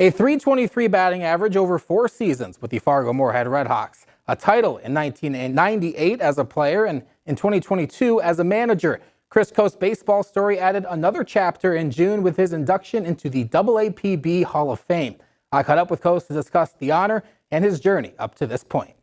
A .323 batting average over 4 seasons with the Fargo-Moorhead RedHawks. A title in 1998 as a player and in 2022 as a manager. Chris Coste's baseball story added another chapter in June with his induction into the AAPB Hall of Fame. I caught up with Coste to discuss the honor and his journey up to this point.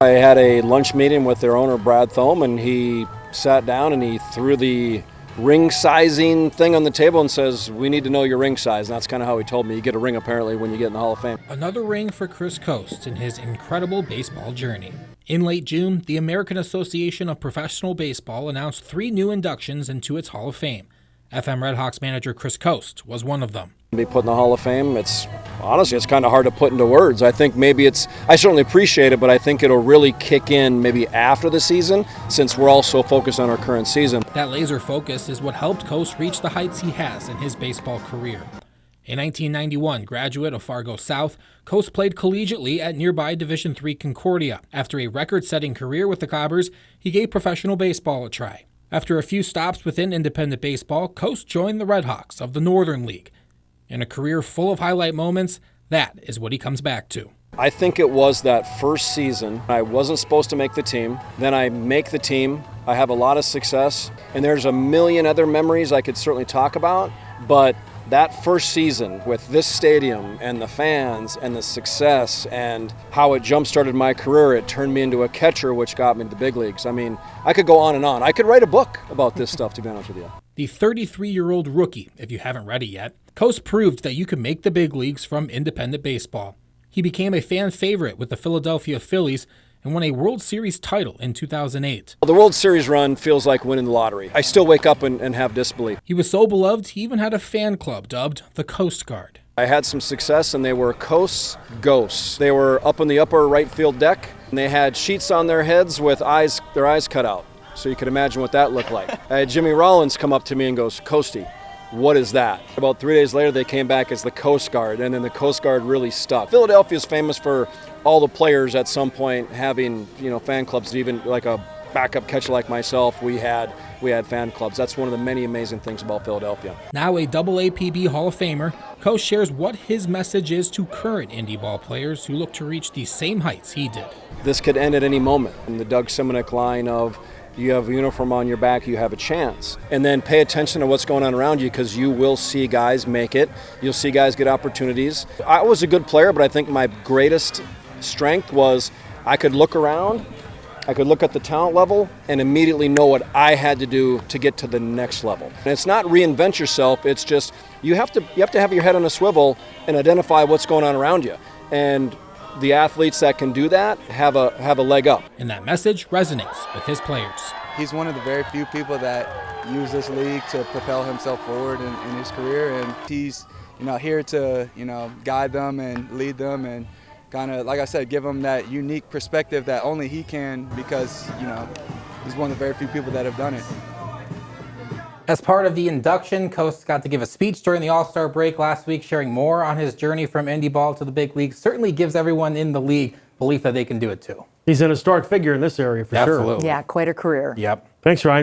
I had a lunch meeting with their owner, Brad Thome, and he sat down and he threw the ring sizing thing on the table and says, "We need to know your ring size." And that's kind of how he told me. You get a ring apparently when you get in the Hall of Fame. Another ring for Chris Coste in his incredible baseball journey. In late June, the American Association of Professional Baseball announced 3 new inductions into its Hall of Fame. FM RedHawks manager Chris Coste was one of them. To be put in the Hall of Fame, it's kind of hard to put into words. I think I certainly appreciate it, but I think it'll really kick in maybe after the season, since we're all so focused on our current season. That laser focus is what helped Coste reach the heights he has in his baseball career. A 1991 graduate of Fargo South, Coste played collegiately at nearby Division III Concordia. After a record-setting career with the Cobbers, he gave professional baseball a try. After a few stops within independent baseball, Coste joined the RedHawks of the Northern League. In a career full of highlight moments, that is what he comes back to. I think it was that first season. I wasn't supposed to make the team. Then I make the team. I have a lot of success. And there's a million other memories I could certainly talk about. But that first season with this stadium and the fans and the success and how it jump-started my career, it turned me into a catcher, which got me to the big leagues. I mean, I could go on and on. I could write a book about this stuff, to be honest with you. The 33-year-old rookie, if you haven't read it yet, Coste proved that you could make the big leagues from independent baseball. He became a fan favorite with the Philadelphia Phillies and won a World Series title in 2008. The World Series run feels like winning the lottery. I still wake up and have disbelief. He was so beloved, he even had a fan club dubbed the Coast Guard. I had some success, and they were Coste's ghosts. They were up in the upper right field deck, and they had sheets on their heads with their eyes cut out. So you can imagine what that looked like. I had Jimmy Rollins come up to me and goes, "Coste, what is that?" About 3 days later, they came back as the Coast Guard, and then the Coast Guard really stuck. Philadelphia is famous for all the players at some point having, fan clubs. Even like a backup catcher like myself, we had fan clubs. That's one of the many amazing things about Philadelphia. Now a AAPB Hall of Famer, Coste shares what his message is to current indie ball players who look to reach the same heights he did. This could end at any moment. In the Doug Simonic line of, you have a uniform on your back, you have a chance. And then pay attention to what's going on around you, because you will see guys make it. You'll see guys get opportunities. I was a good player, but I think my greatest strength was I could look around, I could look at the talent level and immediately know what I had to do to get to the next level. And it's not reinvent yourself, it's just you have to have your head on a swivel and identify what's going on around you. And the athletes that can do that have a leg up. And that message resonates with his players. He's one of the very few people that use this league to propel himself forward in his career, and he's here to guide them and lead them and kind of, like I said, give them that unique perspective that only he can, because he's one of the very few people that have done it. As part of the induction, Coste got to give a speech during the All-Star break last week, sharing more on his journey from indie ball to the big league. Certainly gives everyone in the league belief that they can do it too. He's an historic figure in this area for sure. Absolutely. Yeah, quite a career. Yep. Thanks, Ryan.